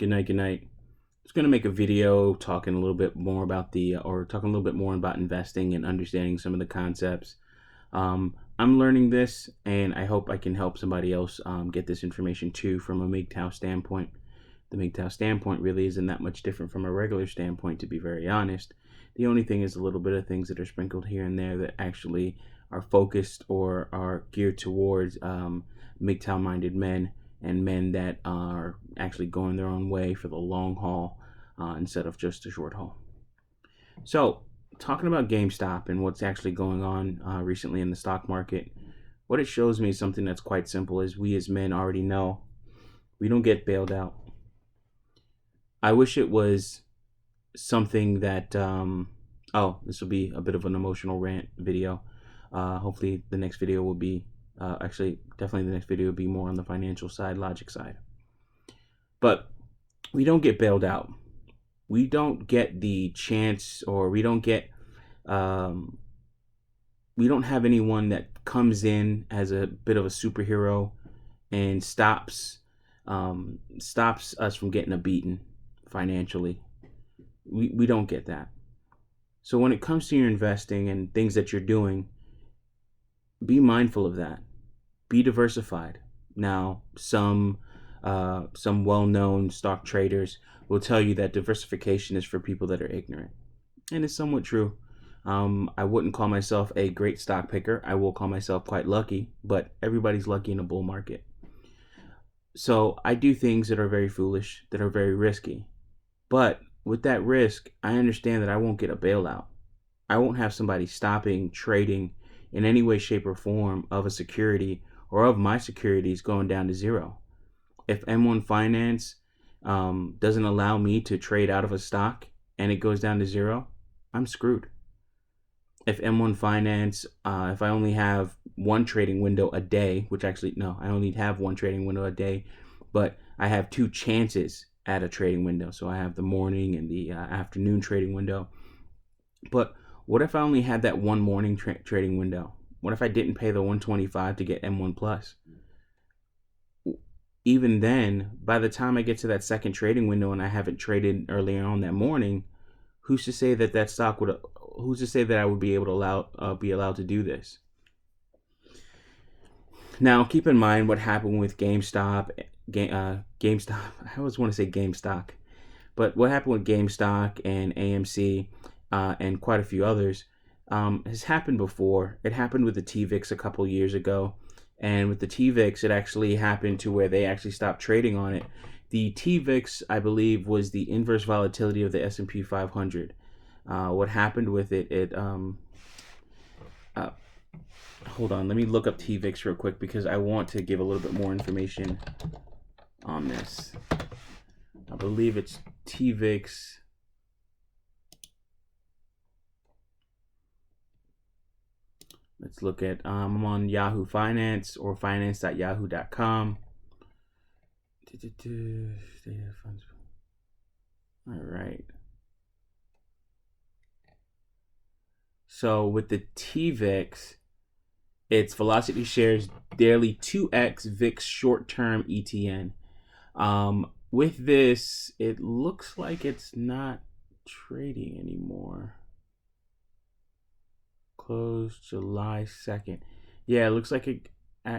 Good night. Good night. I was going to make a video talking a little bit more about talking a little bit more about investing and understanding some of the concepts. I'm learning this, and I hope I can help somebody else get this information too from a MGTOW standpoint. The MGTOW standpoint really isn't that much different from a regular standpoint, to be very honest. The only thing is a little bit of things that are sprinkled here and there that actually are focused or are geared towards MGTOW-minded men and men that are actually going their own way for the long haul instead of just a short haul. So, talking about GameStop and what's actually going on recently in the stock market, what it shows me is something that's quite simple. As we as men already know, we don't get bailed out. I wish it was something that this will be a bit of an emotional rant video. Hopefully the next video will be definitely the next video will be more on the financial side, logic side. But we don't get bailed out. We don't get the chance, or we don't have anyone that comes in as a bit of a superhero and stops us from getting a beating financially. We don't get that. So when it comes to your investing and things that you're doing, be mindful of that. Be diversified. Now, some well-known stock traders will tell you that diversification is for people that are ignorant, and it's somewhat true. I wouldn't call myself a great stock picker. I will call myself quite lucky, but everybody's lucky in a bull market. So I do things that are very foolish, that are very risky. But with that risk, I understand that I won't get a bailout. I won't have somebody stopping trading in any way, shape, or form of a security or of my securities going down to zero. If M1 Finance doesn't allow me to trade out of a stock and it goes down to zero, I'm screwed. If M1 Finance, if I only have one trading window a day, which actually, no, I only have one trading window a day, but I have two chances at a trading window. So I have the morning and the afternoon trading window. But what if I only had that one morning trading window? What if I didn't pay the $125 to get M1 Plus? Even then, by the time I get to that second trading window and I haven't traded earlier on that morning, who's to say that stock would? Who's to say that I would be able to be allowed to do this? Now, keep in mind what happened with GameStop. GameStop. I always want to say GameStop, but what happened with GameStop and AMC and quite a few others has happened before. It happened with the TVIX a couple years ago. And with the TVIX, it actually happened to where they actually stopped trading on it. The TVIX, I believe, was the inverse volatility of the S&P 500. What happened with it, hold on, let me look up TVIX real quick because I want to give a little bit more information on this. I believe it's TVIX. Let's look at, I'm on Yahoo Finance or finance.yahoo.com. All right. So with the TVIX, it's Velocity Shares Daily 2X VIX Short-Term ETN. With this, it looks like it's not trading anymore. Closed July 2nd. Yeah, it looks like it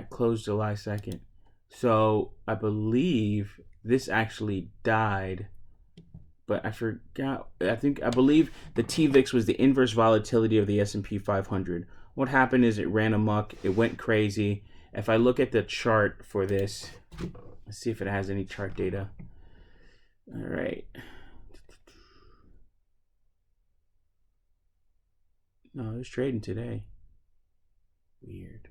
closed July 2nd. So I believe this actually died, but I forgot. I believe the TVIX was the inverse volatility of the S&P 500. What happened is it ran amok. It went crazy. If I look at the chart for this, let's see if it has any chart data. All right. No, it's trading today. Weird.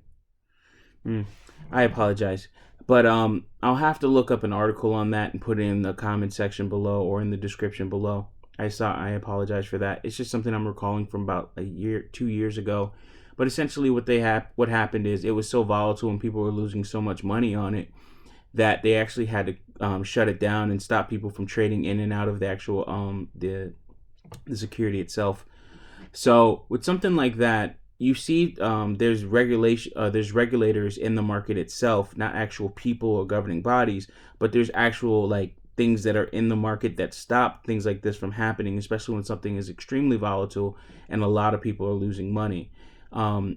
I apologize. But I'll have to look up an article on that and put it in the comment section below or in the description below. I apologize for that. It's just something I'm recalling from about 2 years ago. But essentially what happened is it was so volatile and people were losing so much money on it that they actually had to shut it down and stop people from trading in and out of the actual the security itself. So with something like that, you see there's regulators in the market itself, not actual people or governing bodies, but there's actual things that are in the market that stop things like this from happening, especially when something is extremely volatile and a lot of people are losing money.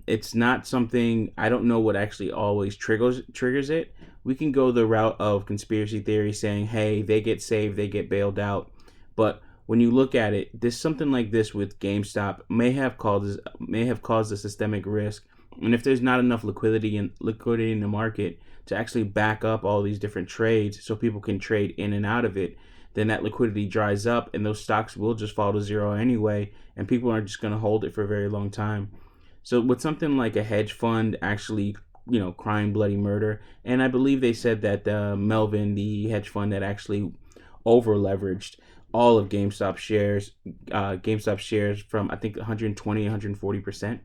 It's not something, I don't know what actually always triggers it. We can go the route of conspiracy theory saying, hey, they get saved, they get bailed out. But when you look at it, this something like this with GameStop may have caused a systemic risk. And if there's not enough liquidity in the market to actually back up all these different trades so people can trade in and out of it, then that liquidity dries up and those stocks will just fall to zero anyway, and people are just going to hold it for a very long time. So with something like a hedge fund actually, crying bloody murder, and I believe they said that Melvin, the hedge fund that actually over leveraged all of GameStop shares from, I think, 120, 140%.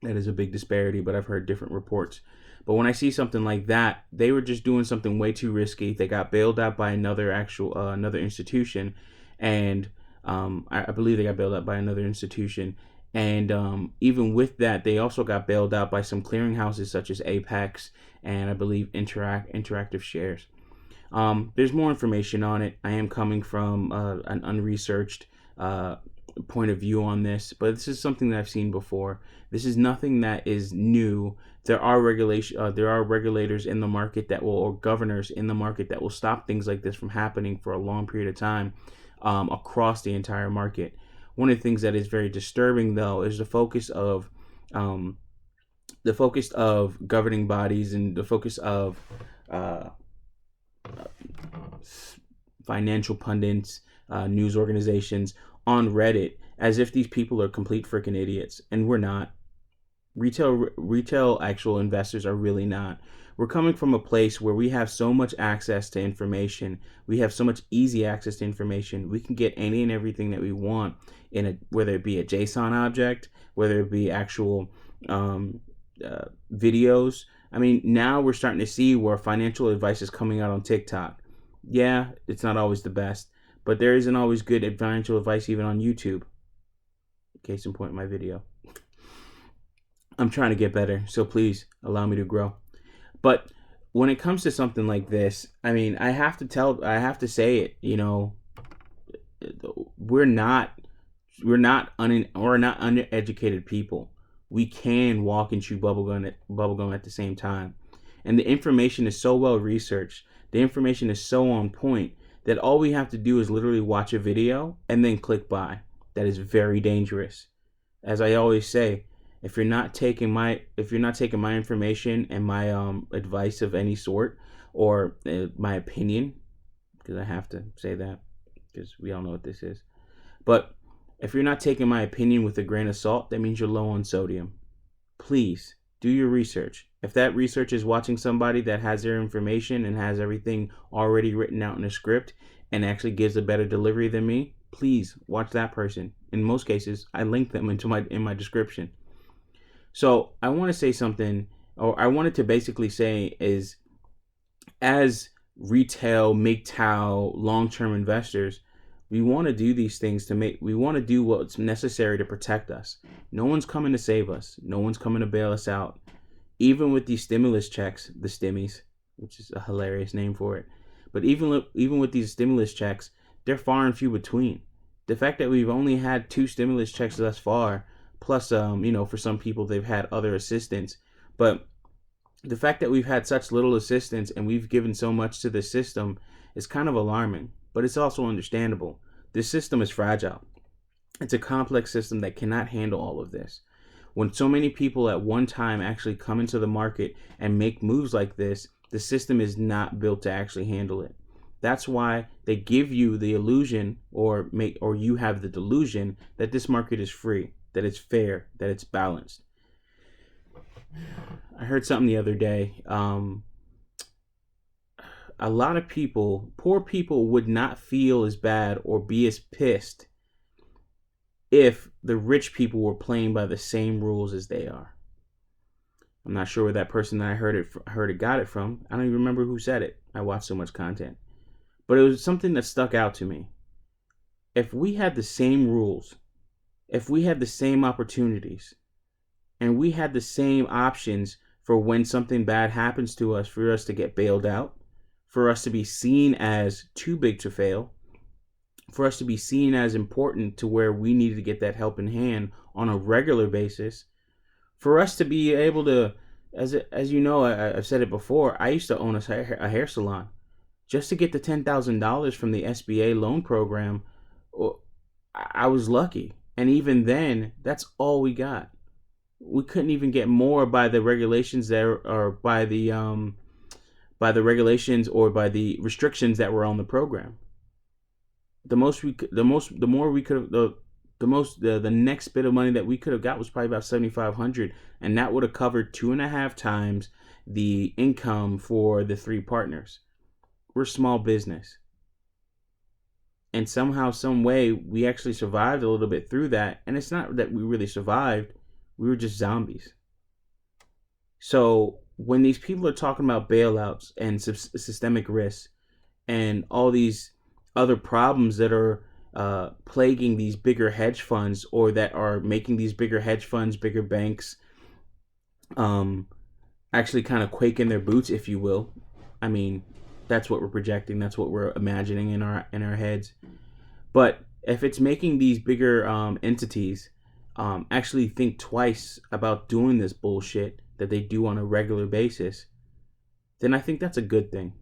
That is a big disparity, but I've heard different reports. But when I see something like that, they were just doing something way too risky. They got bailed out by another institution, and I believe they got bailed out by another institution. And even with that, they also got bailed out by some clearinghouses such as Apex and I believe Interactive Shares. There's more information on it. I am coming from an unresearched point of view on this, but this is something that I've seen before. This is nothing that is new. There are regulators in the market or governors in the market that will stop things like this from happening for a long period of time across the entire market. One of the things that is very disturbing, though, is the focus of governing bodies and the focus of financial pundits, news organizations on Reddit, as if these people are complete freaking idiots, and we're not. Retail actual investors are really not. We're coming from a place where we have so much access to information. We have so much easy access to information. We can get any and everything that we want whether it be a JSON object, whether it be actual videos. I mean, now we're starting to see where financial advice is coming out on TikTok. Yeah, it's not always the best, but there isn't always good financial advice even on YouTube. Case in point, my video. I'm trying to get better, so please allow me to grow. But when it comes to something like this, I mean, I have to say it, we're not uneducated people. We can walk and chew bubblegum at the same time. And the information is so well researched. The information is so on point that all we have to do is literally watch a video and then click buy. That is very dangerous. As I always say, if you're not taking my information and my advice of any sort, or my opinion, because I have to say that because we all know what this is. But if you're not taking my opinion with a grain of salt, that means you're low on sodium. Please do your research. If that research is watching somebody that has their information and has everything already written out in a script and actually gives a better delivery than me, please watch that person. In most cases, I link them in my description. So I want to say something, or I wanted to basically say is, as retail MGTOW long-term investors, we want to do these things we want to do what's necessary to protect us. No one's coming to save us. No one's coming to bail us out. Even with these stimulus checks, the stimmies, which is a hilarious name for it. But even with these stimulus checks, they're far and few between. The fact that we've only had 2 stimulus checks thus far, plus, for some people they've had other assistance, but the fact that we've had such little assistance and we've given so much to the system is kind of alarming, but it's also understandable. This system is fragile. It's a complex system that cannot handle all of this. When so many people at one time actually come into the market and make moves like this, the system is not built to actually handle it. That's why they give you the illusion, or you have the delusion, that this market is free, that it's fair, that it's balanced. I heard something the other day. A lot of poor people would not feel as bad or be as pissed if the rich people were playing by the same rules as they are. I'm not sure where that person that I heard it got it from. I don't even remember who said it. I watch so much content. But it was something that stuck out to me. If we had the same rules, if we had the same opportunities, and we had the same options for when something bad happens to us, for us to get bailed out, for us to be seen as too big to fail, for us to be seen as important to where we needed to get that helping hand on a regular basis, for us to be able to, as you know, I've said it before, I used to own a hair salon. Just to get the $10,000 from the SBA loan program, I was lucky. And even then, that's all we got. We couldn't even get more by the regulations there, or by the regulations or by the restrictions that were on the program. The most we the most the more we could the next bit of money that we could have got was probably about 7,500, and that would have covered 2.5 times the income for the 3 partners. We're small business, and somehow, some way, we actually survived a little bit through that. And it's not that we really survived; we were just zombies. So when these people are talking about bailouts and systemic risks and all these other problems that are plaguing these bigger hedge funds, or that are making these bigger hedge funds, bigger banks, actually kind of quake in their boots, if you will. I mean, that's what we're projecting. That's what we're imagining in our heads. But if it's making these bigger entities actually think twice about doing this bullshit that they do on a regular basis, then I think that's a good thing.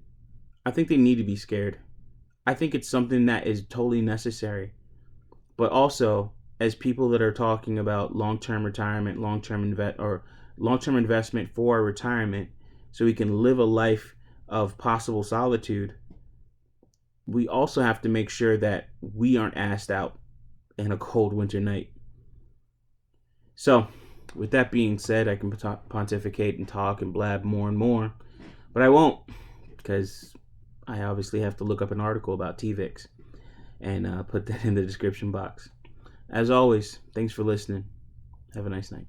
I think they need to be scared. I think it's something that is totally necessary. But also, as people that are talking about long-term retirement, long-term investment for our retirement, so we can live a life of possible solitude, we also have to make sure that we aren't asked out in a cold winter night. So, with that being said, I can pontificate and talk and blab more and more, but I won't, because I obviously have to look up an article about TVIX and put that in the description box. As always, thanks for listening. Have a nice night.